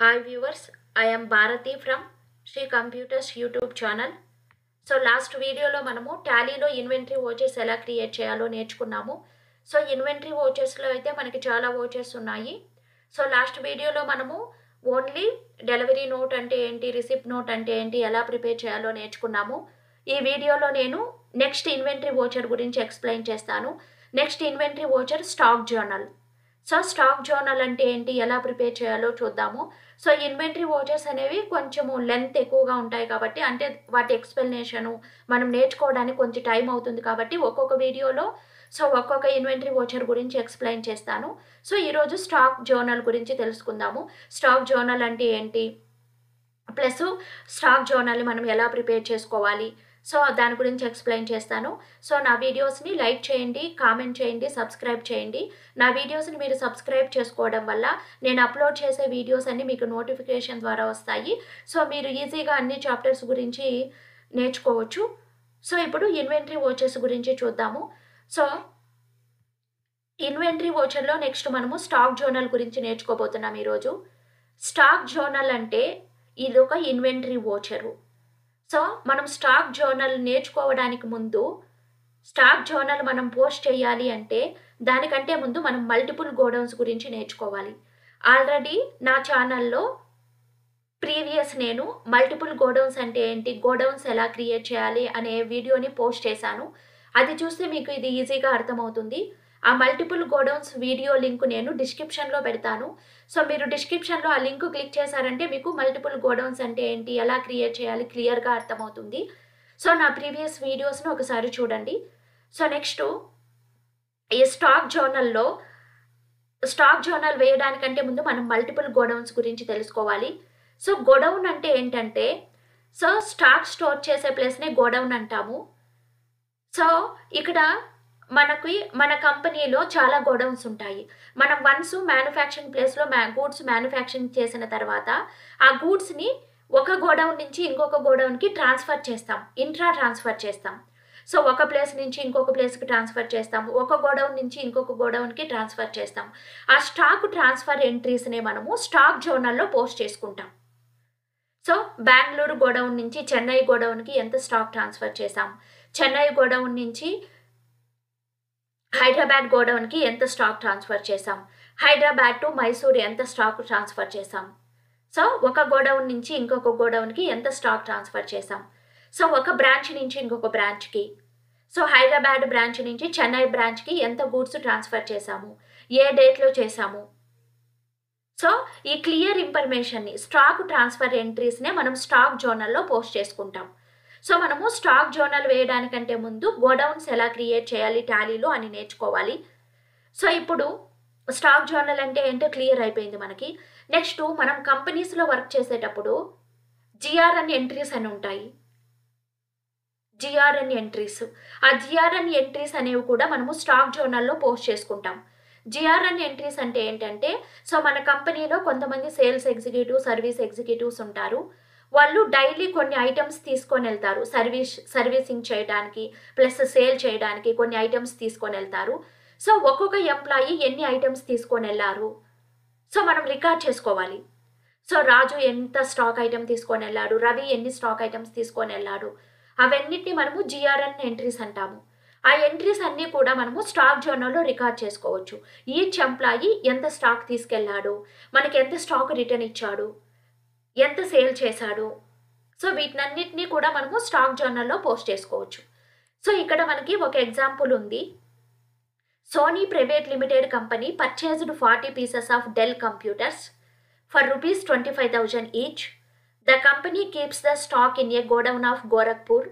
Hi viewers, I am Bharati from Sri Computers YouTube channel. So last వీడియోలో మనము టాలీలో inventory watches ఎలా create చేయాలో నేర్చుకున్నాము. సో ఇన్వెంటరీ వోచెస్లో అయితే మనకి చాలా వోచెస్ ఉన్నాయి. సో లాస్ట్ వీడియోలో మనము ఓన్లీ డెలివరీ నోట్ అంటే ఏంటి, రిసిప్ట్ నోట్ అంటే ఏంటి, ఎలా ప్రిపేర్ చేయాలో నేర్చుకున్నాము. ఈ వీడియోలో నేను నెక్స్ట్ ఇన్వెంటరీ వోచర్ గురించి ఎక్స్ప్లెయిన్ చేస్తాను. Next inventory voucher stock journal. So stock journal అంటే ఏంటి, ఎలా ప్రిపేర్ చేయాలో చూద్దాము. సో ఇన్వెంటరీ వోచెస్ అనేవి కొంచెము లెంత్ ఎక్కువగా ఉంటాయి కాబట్టి, అంటే వాటి ఎక్స్ప్లెనేషను మనం నేర్చుకోవడానికి కొంచెం టైం అవుతుంది కాబట్టి ఒక్కొక్క వీడియోలో ఒక్కొక్క ఇన్వెంటరీ వోచర్ గురించి ఎక్స్ప్లెయిన్ చేస్తాను. సో ఈరోజు స్టాక్ జర్నల్ గురించి తెలుసుకుందాము. స్టాక్ జర్నల్ అంటే ఏంటి, ప్లస్ స్టాక్ జర్నల్ని మనం ఎలా ప్రిపేర్ చేసుకోవాలి, సో దాని గురించి ఎక్స్ప్లెయిన్ చేస్తాను. సో నా వీడియోస్ని లైక్ చేయండి, కామెంట్ చేయండి, సబ్స్క్రైబ్ చేయండి. నా వీడియోస్ని మీరు సబ్స్క్రైబ్ చేసుకోవడం వల్ల నేను అప్లోడ్ చేసే వీడియోస్ అన్నీ మీకు నోటిఫికేషన్ ద్వారా వస్తాయి. సో మీరు ఈజీగా అన్ని చాప్టర్స్ గురించి నేర్చుకోవచ్చు. సో ఇప్పుడు ఇన్వెంటరీ వోచెస్ గురించి చూద్దాము. సో ఇన్వెంటరీ వోచర్లో నెక్స్ట్ మనము స్టాక్ జర్నల్ గురించి నేర్చుకోబోతున్నాం ఈరోజు. స్టాక్ జర్నల్ అంటే ఇది ఒక ఇన్వెంటరీ వోచరు. సో మనం స్టాక్ జర్నల్ నేర్చుకోవడానికి ముందు, స్టాక్ జర్నల్ మనం పోస్ట్ చేయాలి అంటే దానికంటే ముందు మనం మల్టిపుల్ గోడౌన్స్ గురించి నేర్చుకోవాలి. ఆల్రెడీ నా ఛానల్లో ప్రీవియస్ నేను మల్టిపుల్ గోడౌన్స్ అంటే ఏంటి, గోడౌన్స్ ఎలా క్రియేట్ చేయాలి అనే వీడియోని పోస్ట్ చేశాను. అది చూస్తే మీకు ఇది ఈజీగా అర్థమవుతుంది. ఆ మల్టిపుల్ గోడౌన్స్ వీడియో లింక్ నేను డిస్క్రిప్షన్లో పెడతాను. సో మీరు డిస్క్రిప్షన్లో ఆ లింక్ క్లిక్ చేశారంటే మీకు మల్టిపుల్ గోడౌన్స్ అంటే ఏంటి, ఎలా క్రియేట్ చేయాలి క్లియర్గా అర్థమవుతుంది. సో నా ప్రీవియస్ వీడియోస్ని ఒకసారి చూడండి. సో నెక్స్ట్ ఈ స్టాక్ జర్నల్ వేయడానికంటే ముందు మనం మల్టిపుల్ గోడౌన్స్ గురించి తెలుసుకోవాలి. సో గోడౌన్ అంటే ఏంటంటే, సో స్టాక్ స్టోర్ చేసే ప్లేస్నే గోడౌన్ అంటాము. సో ఇక్కడ మన కంపెనీలో చాలా గోడౌన్స్ ఉంటాయి. మనం వన్స్ మ్యానుఫ్యాక్చరింగ్ ప్లేస్లో గూడ్స్ మ్యానుఫ్యాక్చరింగ్ చేసిన తర్వాత ఆ గూడ్స్ని ఒక గోడౌన్ నుంచి ఇంకొక గోడౌన్కి ట్రాన్స్ఫర్ చేస్తాం, ఇంట్రా ట్రాన్స్ఫర్ చేస్తాం. సో ఒక ప్లేస్ నుంచి ఇంకొక ప్లేస్కి ట్రాన్స్ఫర్ చేస్తాం, ఒక గోడౌన్ నుంచి ఇంకొక గోడౌన్కి ట్రాన్స్ఫర్ చేస్తాం. ఆ స్టాక్ ట్రాన్స్ఫర్ ఎంట్రీస్నే మనము స్టాక్ జర్నల్లో పోస్ట్ చేసుకుంటాం. సో బెంగళూరు గోడౌన్ నుంచి చెన్నై గోడౌన్కి ఎంత స్టాక్ ట్రాన్స్ఫర్ చేసాం, చెన్నై గోడౌన్ నుంచి హైదరాబాద్ గోడౌన్కి ఎంత స్టాక్ ట్రాన్స్ఫర్ చేసాం, హైదరాబాద్ టు మైసూర్ ఎంత స్టాక్ ట్రాన్స్ఫర్ చేసాం, సో ఒక గోడౌన్ నుంచి ఇంకొక గోడౌన్కి ఎంత స్టాక్ ట్రాన్స్ఫర్ చేసాం, సో ఒక బ్రాంచ్ నుంచి ఇంకొక బ్రాంచ్కి, సో హైదరాబాద్ బ్రాంచ్ నుంచి చెన్నై బ్రాంచ్కి ఎంత గూడ్స్ ట్రాన్స్ఫర్ చేసాము, ఏ డేట్లో చేసాము. సో ఈ క్లియర్ ఇన్ఫర్మేషన్ని, స్టాక్ ట్రాన్స్ఫర్ ఎంట్రీస్నే మనం స్టాక్ జర్నల్లో పోస్ట్ చేసుకుంటాం. సో మనము స్టాక్ జర్నల్ వేయడానికంటే ముందు గోడౌన్స్ ఎలా క్రియేట్ చేయాలి టాలీలో అని నేర్చుకోవాలి. సో ఇప్పుడు స్టాక్ జర్నల్ అంటే ఏంటో క్లియర్ అయిపోయింది మనకి. నెక్స్ట్ మనం కంపెనీస్లో వర్క్ చేసేటప్పుడు జిఆర్ఎన్ ఎంట్రీస్ అని ఉంటాయి. జిఆర్ఎన్ ఎంట్రీస్, ఆ జిఆర్ఎన్ ఎంట్రీస్ అనేవి కూడా మనము స్టాక్ జర్నల్లో పోస్ట్ చేసుకుంటాం. జిఆర్ఎన్ ఎంట్రీస్ అంటే ఏంటంటే, సో మన కంపెనీలో కొంతమంది సేల్స్ ఎగ్జిక్యూటివ్, సర్వీస్ ఎగ్జిక్యూటివ్స్ ఉంటారు. వాళ్ళు డైలీ కొన్ని ఐటమ్స్ తీసుకొని వెళ్తారు, సర్వీసింగ్ చేయడానికి ప్లస్ సేల్ చేయడానికి కొన్ని ఐటమ్స్ తీసుకొని వెళ్తారు. సో ఒక్కొక్క ఎంప్లాయీ ఎన్ని ఐటమ్స్ తీసుకొని వెళ్ళారు, సో మనం రికార్డ్ చేసుకోవాలి. సో రాజు ఎంత స్టాక్ ఐటమ్ తీసుకొని వెళ్ళాడు, రవి ఎన్ని స్టాక్ ఐటమ్స్ తీసుకొని వెళ్ళాడు, అవన్నిటిని మనము జిఆర్ఎన్ ఎంట్రీస్ అంటాము. ఆ ఎంట్రీస్ అన్నీ కూడా మనము స్టాక్ జర్నల్లో రికార్డ్ చేసుకోవచ్చు. ఈచ్ ఎంప్లాయీ ఎంత స్టాక్ తీసుకెళ్ళాడు, మనకి ఎంత స్టాక్ రిటర్న్ ఇచ్చాడు, ఎంత సేల్ చేశాడు, సో వీటినన్నిటినీ కూడా మనము స్టాక్ జర్నల్లో పోస్ట్ చేసుకోవచ్చు. సో ఇక్కడ మనకి ఒక ఎగ్జాంపుల్ ఉంది. Sony private limited company purchased 40 pieces of Dell computers for ₹25,000 each. The company keeps the stock in a godown of Gorakhpur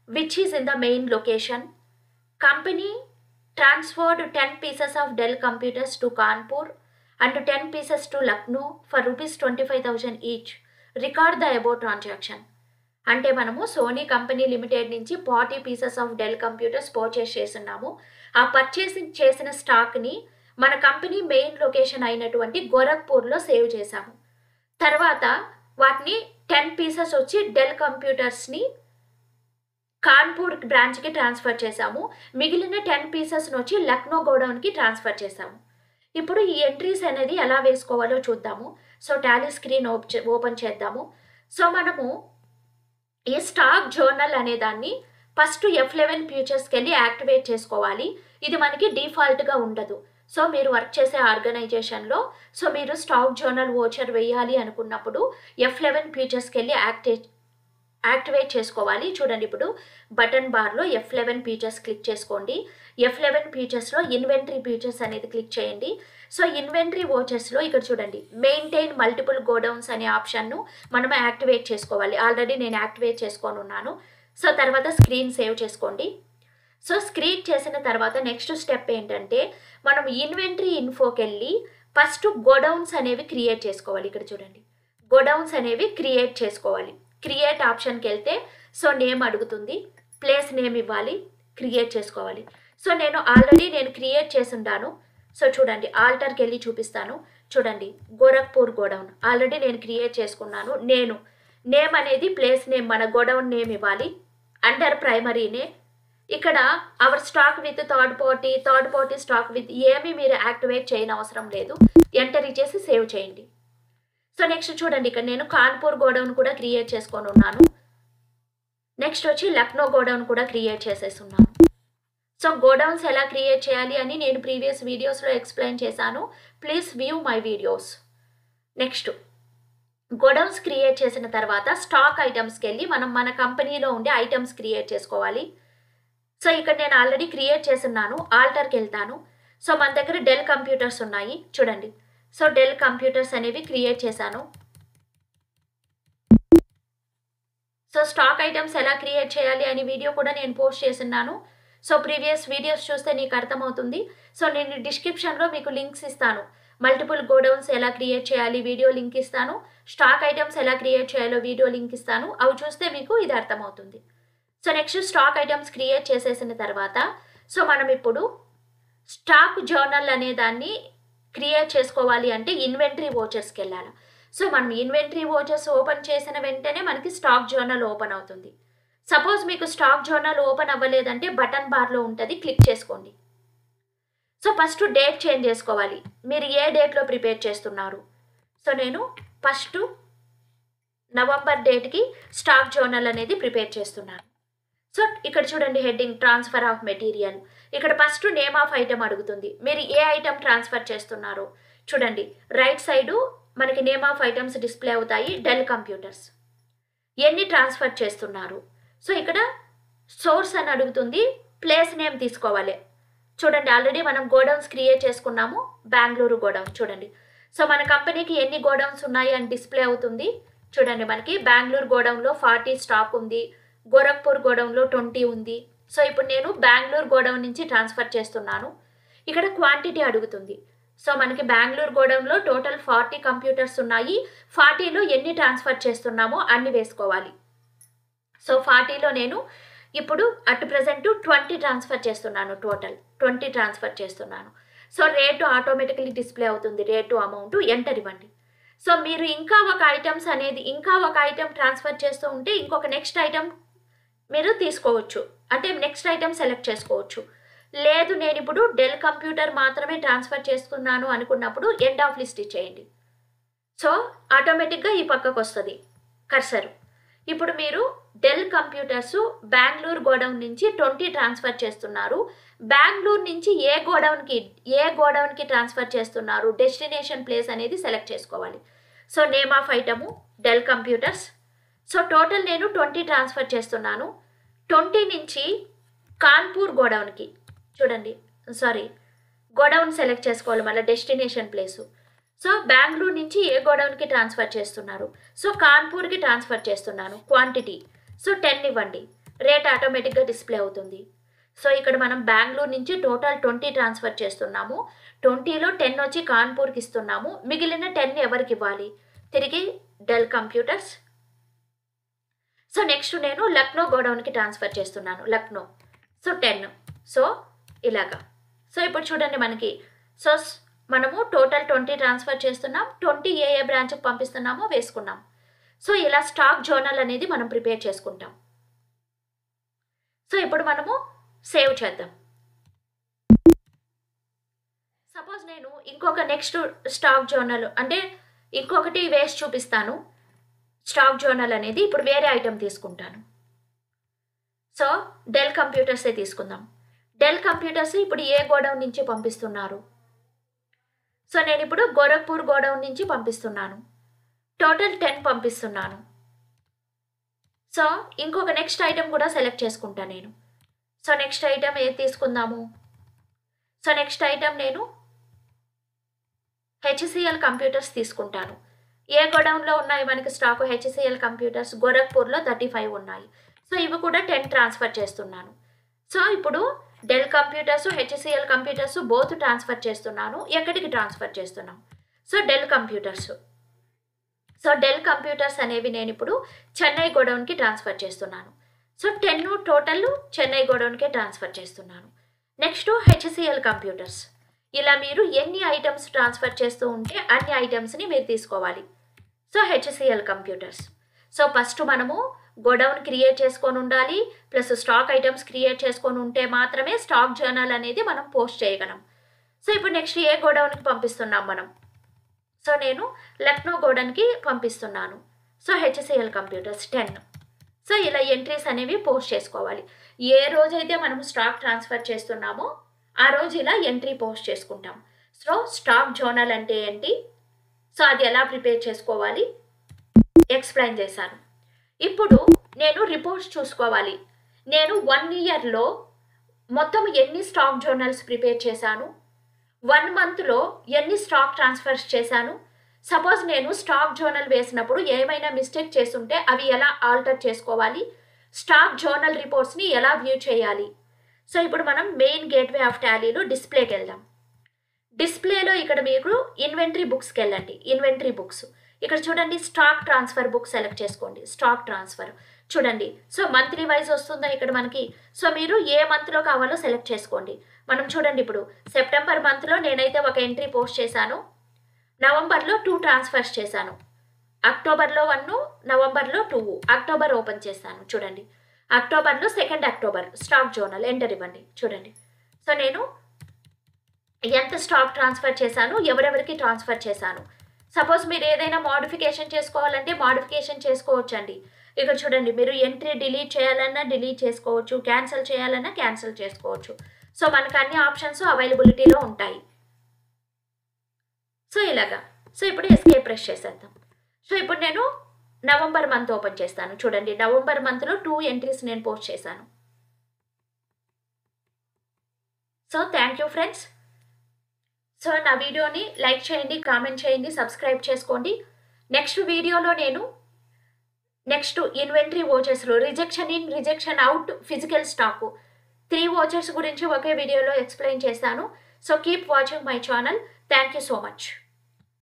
which is in the main location. Company transferred 10 pieces of Dell computers to Kanpur and 10 pieces to Lucknow for ₹25,000 each. Record the above transaction. అంటే మనము Sony company limited నుంచి 40 pieces of Dell computers purchase చేస్తున్నాము. ఆ purchasing చేసిన స్టాక్ని మన company main location అయినటువంటి గోరఖ్పూర్లో save చేశాము. తర్వాత వాటిని 10 pieces వచ్చి డెల్ కంప్యూటర్స్ని కాన్పూర్ బ్రాంచ్కి ట్రాన్స్ఫర్ చేశాము. మిగిలిన 10 pieces వచ్చి లక్నో గోడౌన్కి ట్రాన్స్ఫర్ చేశాము. ఇప్పుడు ఈ ఎంట్రీస్ అనేది ఎలా వేసుకోవాలో చూద్దాము. సో టాలీ స్క్రీన్ ఓపెన్ చేద్దాము. సో మనము ఈ స్టాక్ జర్నల్ అనే దాన్ని ఫస్ట్ F11 ఫ్యూచర్స్కి వెళ్ళి యాక్టివేట్ చేసుకోవాలి. ఇది మనకి డిఫాల్ట్గా ఉండదు. సో మీరు వర్క్ చేసే ఆర్గనైజేషన్లో సో మీరు స్టాక్ జర్నల్ వోచర్ వేయాలి అనుకున్నప్పుడు F11 ఫ్యూచర్స్కి వెళ్ళి యాక్టివేట్ చేసుకోవాలి. చూడండి, ఇప్పుడు బటన్ బార్లో F11 ఫీచర్స్ క్లిక్ చేసుకోండి. F11 ఫీచర్స్లో ఇన్వెంటరీ ఫీచర్స్ అనేది క్లిక్ చేయండి. సో ఇన్వెంటరీ వోచర్స్లో ఇక్కడ చూడండి, మెయింటైన్ మల్టిపుల్ గోడౌన్స్ అనే ఆప్షన్ను మనం యాక్టివేట్ చేసుకోవాలి. ఆల్రెడీ నేను యాక్టివేట్ చేసుకొని ఉన్నాను. సో తర్వాత స్క్రీన్ సేవ్ చేసుకోండి. సో స్క్రీన్ చేసిన తర్వాత నెక్స్ట్ స్టెప్ ఏంటంటే మనం ఇన్వెంటరీ ఇన్ఫోకి వెళ్ళి ఫస్ట్ గోడౌన్స్ అనేవి క్రియేట్ చేసుకోవాలి. ఇక్కడ చూడండి, గోడౌన్స్ అనేవి క్రియేట్ చేసుకోవాలి. క్రియేట్ ఆప్షన్కి వెళ్తే సో నేమ్ అడుగుతుంది, ప్లేస్ నేమ్ ఇవ్వాలి, క్రియేట్ చేసుకోవాలి. సో నేను ఆల్రెడీ క్రియేట్ చేసి ఉన్నాను. సో చూడండి, ఆల్టర్కి వెళ్ళి చూపిస్తాను. చూడండి, గోరఖ్పూర్ గోడౌన్ ఆల్రెడీ నేను క్రియేట్ చేసుకున్నాను. నేమ్ అనేది ప్లేస్ నేమ్, మన గోడౌన్ నేమ్ ఇవ్వాలి. అండర్ ప్రైమరీ నేమ్ ఇక్కడ our stock with third party stock with ఏమీ మీరు యాక్టివేట్ చేయని అవసరం లేదు. ఎంటర్ ఇచ్చేసి సేవ్ చేయండి. సో నెక్స్ట్ చూడండి, ఇక్కడ నేను కాన్పూర్ గోడౌన్ కూడా క్రియేట్ చేసుకొని ఉన్నాను. నెక్స్ట్ వచ్చి లక్నో గోడౌన్ కూడా క్రియేట్ చేసేసి ఉన్నాను. సో గోడౌన్స్ ఎలా క్రియేట్ చేయాలి అని నేను ప్రీవియస్ వీడియోస్లో ఎక్స్ప్లెయిన్ చేశాను. Please view my videos. Next godowns create చేసిన తర్వాత స్టాక్ ఐటమ్స్కి వెళ్ళి మనం మన కంపెనీలో ఉండే ఐటమ్స్ క్రియేట్ చేసుకోవాలి. సో ఇక్కడ నేను ఆల్రెడీ క్రియేట్ చేస్తున్నాను. ఆల్టర్కి వెళ్తాను. సో మన దగ్గర డెల్ కంప్యూటర్స్ ఉన్నాయి చూడండి. సో డెల్ కంప్యూటర్స్ అనేవి క్రియేట్ చేశాను. సో స్టాక్ ఐటమ్స్ ఎలా క్రియేట్ చేయాలి అనే వీడియో కూడా నేను పోస్ట్ చేస్తున్నాను. సో ప్రీవియస్ వీడియోస్ చూస్తే నీకు అర్థమవుతుంది. సో నేను డిస్క్రిప్షన్లో మీకు లింక్స్ ఇస్తాను. మల్టిపుల్ గోడౌన్స్ ఎలా క్రియేట్ చేయాలి వీడియో లింక్ ఇస్తాను. స్టాక్ ఐటమ్స్ ఎలా క్రియేట్ చేయాలో వీడియో లింక్ ఇస్తాను. అవి చూస్తే మీకు ఇది అర్థమవుతుంది. So next stock items create చేసేసిన తర్వాత సో మనం ఇప్పుడు స్టాక్ జర్నల్ అనే దాన్ని క్రియేట్ చేసుకోవాలి అంటే ఇన్వెంటరీ వోచర్స్కి వెళ్ళాలి. సో మనం ఇన్వెంటరీ వోచర్స్ ఓపెన్ చేసిన వెంటనే మనకి స్టాక్ జర్నల్ ఓపెన్ అవుతుంది. సపోజ్ మీకు స్టాక్ జర్నల్ ఓపెన్ అవ్వలేదంటే బటన్ బార్లో ఉంటుంది, క్లిక్ చేసుకోండి. సో ఫస్ట్ డేట్ చేంజ్ చేసుకోవాలి. మీరు ఏ డేట్లో ప్రిపేర్ చేస్తున్నారు? సో నేను ఫస్ట్ నవంబర్ డేట్కి స్టాక్ జర్నల్ అనేది ప్రిపేర్ చేస్తున్నాను. సో ఇక్కడ చూడండి, హెడ్డింగ్ ట్రాన్స్ఫర్ ఆఫ్ మెటీరియల్. ఇక్కడ ఫస్ట్ నేమ్ ఆఫ్ ఐటమ్ అడుగుతుంది. మీరు ఏ ఐటమ్ ట్రాన్స్ఫర్ చేస్తున్నారో చూడండి, రైట్ సైడు మనకి నేమ్ ఆఫ్ ఐటమ్స్ డిస్ప్లే అవుతాయి. డెల్ కంప్యూటర్స్ ఎన్ని ట్రాన్స్ఫర్ చేస్తున్నారు. సో ఇక్కడ సోర్స్ అని అడుగుతుంది, ప్లేస్ నేమ్ తీసుకోవాలి. చూడండి, ఆల్రెడీ మనం గోడౌన్స్ క్రియేట్ చేసుకున్నాము. బెంగళూరు గోడౌన్ చూడండి. సో మన కంపెనీకి ఎన్ని గోడౌన్స్ ఉన్నాయి అని డిస్ప్లే అవుతుంది. చూడండి, మనకి బెంగళూరు గోడౌన్లో 40 స్టాక్ ఉంది, గోరఖ్పూర్ గోడౌన్లో 20 ఉంది. సో ఇప్పుడు నేను బెంగళూరు గోడౌన్ నుంచి ట్రాన్స్ఫర్ చేస్తున్నాను. ఇక్కడ క్వాంటిటీ అడుగుతుంది. సో మనకి బెంగళూరు గోడౌన్లో టోటల్ 40 కంప్యూటర్స్ ఉన్నాయి. 40లో ఎన్ని ట్రాన్స్ఫర్ చేస్తున్నామో అన్ని వేసుకోవాలి. సో 40లో నేను ఇప్పుడు అట్ ప్రెజెంట్ 20 ట్రాన్స్ఫర్ చేస్తున్నాను. టోటల్ 20 ట్రాన్స్ఫర్ చేస్తున్నాను. సో రేటు ఆటోమేటికలీ డిస్ప్లే అవుతుంది. రేటు అమౌంట్ ఎంటర్ ఇవ్వండి. సో మీరు ఇంకా ఒక ఐటమ్ ట్రాన్స్ఫర్ చేస్తూ ఉంటే ఇంకొక నెక్స్ట్ ఐటమ్ మీరు తీసుకోవచ్చు, అంటే నెక్స్ట్ ఐటమ్ సెలెక్ట్ చేసుకోవచ్చు. లేదు నేను ఇప్పుడు డెల్ కంప్యూటర్ మాత్రమే ట్రాన్స్ఫర్ చేస్తున్నాను అనుకున్నప్పుడు ఎండ్ ఆఫ్ లిస్ట్ ఇచ్చేయండి. సో ఆటోమేటిక్గా ఈ పక్కకు వస్తుంది కర్సర్. ఇప్పుడు మీరు డెల్ కంప్యూటర్స్ బెంగళూరు గోడౌన్ నుంచి 20 ట్రాన్స్ఫర్ చేస్తున్నారు. బెంగళూరు నుంచి ఏ గోడౌన్కి ట్రాన్స్ఫర్ చేస్తున్నారు, డెస్టినేషన్ ప్లేస్ అనేది సెలెక్ట్ చేసుకోవాలి. So name of item del computers. So total నేను 20 ట్రాన్స్ఫర్ చేస్తున్నాను. 20 నుంచి కాన్పూర్ గోడౌన్కి చూడండి, గోడౌన్ సెలెక్ట్ చేసుకోవాలి, మళ్ళీ డెస్టినేషన్ ప్లేసు. సో బెంగళూరు నుంచి ఏ గోడౌన్కి ట్రాన్స్ఫర్ చేస్తున్నారు. సో కాన్పూర్కి ట్రాన్స్ఫర్ చేస్తున్నాను. క్వాంటిటీ సో 10 ఇవ్వండి, రేట్ ఆటోమేటిక్గా డిస్ప్లే అవుతుంది. సో ఇక్కడ మనం బెంగళూరు నుంచి టోటల్ 20 ట్రాన్స్ఫర్ చేస్తున్నాము. 20లో 10 వచ్చి కాన్పూర్కి ఇస్తున్నాము. మిగిలిన 10 ఎవరికి ఇవ్వాలి? తిరిగి డెల్ కంప్యూటర్స్. సో నెక్స్ట్ నేను లక్నో గోడౌన్కి ట్రాన్స్ఫర్ చేస్తున్నాను. లక్నో సో 10. సో ఇలాగా. సో ఇప్పుడు చూడండి మనకి సో మనము టోటల్ 20 ట్రాన్స్ఫర్ చేస్తున్నాం. 20 ఏ బ్రాంచ్కి పంపిస్తున్నామో వేసుకున్నాం. సో ఇలా స్టాక్ జర్నల్ అనేది మనం ప్రిపేర్ చేసుకుంటాం. సో ఇప్పుడు మనము సేవ్ చేద్దాం. సపోజ్ నేను ఇంకొక నెక్స్ట్ స్టాక్ జర్నల్ అంటే ఇంకొకటి వేసి చూపిస్తాను స్టాక్ జర్నల్ అనేది. ఇప్పుడు వేరే ఐటెం తీసుకుంటాను. సో డెల్ కంప్యూటర్సే తీసుకుందాం. డెల్ కంప్యూటర్స్ ఇప్పుడు ఏ గోడౌన్ నుంచి పంపిస్తున్నారు? సో నేను ఇప్పుడు గోరఖ్పూర్ గోడౌన్ నుంచి పంపిస్తున్నాను. టోటల్ 10 పంపిస్తున్నాను. సో ఇంకొక నెక్స్ట్ ఐటెం కూడా సెలెక్ట్ చేసుకుంటాను నేను. సో నెక్స్ట్ ఐటెం ఏది తీసుకుందాము? సో నెక్స్ట్ ఐటెం నేను హెచ్సిఎల్ కంప్యూటర్స్ తీసుకుంటాను. ఏ గోడౌన్లో ఉన్నాయి మనకి స్టాకు? హెచ్సిఎల్ కంప్యూటర్స్ గోరఖ్పూర్లో 35 ఉన్నాయి. సో ఇవి కూడా 10 ట్రాన్స్ఫర్ చేస్తున్నాను. సో ఇప్పుడు del computers HCl computers both transfer చేస్తున్నాను. ఎక్కడికి ట్రాన్స్ఫర్ చేస్తున్నాం? So del computers. So del computers అనేవి నేను ఇప్పుడు చెన్నై గోడౌన్కి ట్రాన్స్ఫర్ చేస్తున్నాను. సో 10 టోటల్ చెన్నై గోడౌన్కే ట్రాన్స్ఫర్ చేస్తున్నాను. Next HCl computers. ఇలా మీరు ఎన్ని ఐటమ్స్ ట్రాన్స్ఫర్ చేస్తూ ఉంటే అన్ని ఐటమ్స్ని మీరు తీసుకోవాలి. So HCl computers. So first మనము గోడౌన్ క్రియేట్ చేసుకొని ఉండాలి, ప్లస్ స్టాక్ ఐటమ్స్ క్రియేట్ చేసుకొని ఉంటే మాత్రమే స్టాక్ జర్నల్ అనేది మనం పోస్ట్ చేయగలం. సో ఇప్పుడు నెక్స్ట్ ఏ గోడౌన్కి పంపిస్తున్నాం మనం? సో నేను లక్నో గోడౌన్కి పంపిస్తున్నాను. So HCl computers 10. సో ఇలా ఎంట్రీస్ అనేవి పోస్ట్ చేసుకోవాలి. ఏ రోజైతే మనం స్టాక్ ట్రాన్స్ఫర్ చేస్తున్నామో ఆ రోజు ఇలా ఎంట్రీ పోస్ట్ చేసుకుంటాం. సో స్టాక్ జర్నల్ అంటే ఏంటి, సో అది ఎలా ప్రిపేర్ చేసుకోవాలి ఎక్స్ప్లెయిన్ చేశాను. ఇప్పుడు నేను రిపోర్ట్స్ చూసుకోవాలి. నేను 1 ఇయర్లో మొత్తం ఎన్ని స్టాక్ జర్నల్స్ ప్రిపేర్ చేశాను, 1 మంత్లో ఎన్ని స్టాక్ ట్రాన్స్ఫర్స్ చేశాను. సపోజ్ నేను స్టాక్ జర్నల్ వేసినప్పుడు ఏమైనా మిస్టేక్ చేస్తుంటే అవి ఎలా ఆల్టర్ చేసుకోవాలి, స్టాక్ జర్నల్ రిపోర్ట్స్ని ఎలా వ్యూ చేయాలి. సో ఇప్పుడు మనం మెయిన్ గేట్వే ఆఫ్ టాలీలో డిస్ప్లేకి వెళ్దాం. డిస్ప్లేలో ఇక్కడ మీరు ఇన్వెంటరీ బుక్స్కి వెళ్ళండి. ఇన్వెంటరీ బుక్స్ ఇక్కడ చూడండి, స్టాక్ ట్రాన్స్ఫర్ బుక్ సెలెక్ట్ చేసుకోండి. స్టాక్ ట్రాన్స్ఫర్ చూడండి. సో మంత్లీ వైజ్ వస్తుందా ఇక్కడ మనకి. సో మీరు ఏ మంత్లో కావాలో సెలెక్ట్ చేసుకోండి. మనం చూడండి ఇప్పుడు సెప్టెంబర్ మంత్లో నేనైతే ఒక ఎంట్రీ పోస్ట్ చేశాను. నవంబర్లో 2 ట్రాన్స్ఫర్స్ చేశాను. అక్టోబర్లో 1, నవంబర్లో 2. అక్టోబర్ ఓపెన్ చేశాను. చూడండి అక్టోబర్లో 2 అక్టోబర్ స్టాక్ జర్నల్ ఎంటర్ ఇవ్వండి. చూడండి సో నేను ఎంత స్టాక్ ట్రాన్స్ఫర్ చేశాను, ఎవరెవరికి ట్రాన్స్ఫర్ చేశాను. సపోజ్ మీరు ఏదైనా మోడిఫికేషన్ చేసుకోవాలంటే మోడిఫికేషన్ చేసుకోవచ్చండి. ఇక్కడ చూడండి మీరు ఎంట్రీ డిలీట్ చేయాలన్నా డిలీట్ చేసుకోవచ్చు, క్యాన్సిల్ చేయాలన్నా క్యాన్సిల్ చేసుకోవచ్చు. సో మనకు అన్ని ఆప్షన్స్ అవైలబిలిటీలో ఉంటాయి. సో ఇలాగా. సో ఇప్పుడు ఎస్కేప్ ప్రెస్ చేసేద్దాం. సో ఇప్పుడు నేను నవంబర్ మంత్ ఓపెన్ చేస్తాను. చూడండి నవంబర్ మంత్లో 2 ఎంట్రీస్ నేను పోస్ట్ చేశాను. So thank you friends. So నా వీడియోని లైక్ చేయండి, కామెంట్ చేయండి, సబ్స్క్రైబ్ చేసుకోండి. నెక్స్ట్ వీడియోలో నేను నెక్స్ట్ ఇన్వెంటరీ వోచర్స్లో rejection in, rejection out, physical stock 3 vouchers గురించి ఒకే వీడియోలో ఎక్స్ప్లెయిన్ చేస్తాను. So keep watching my channel. Thank you so much.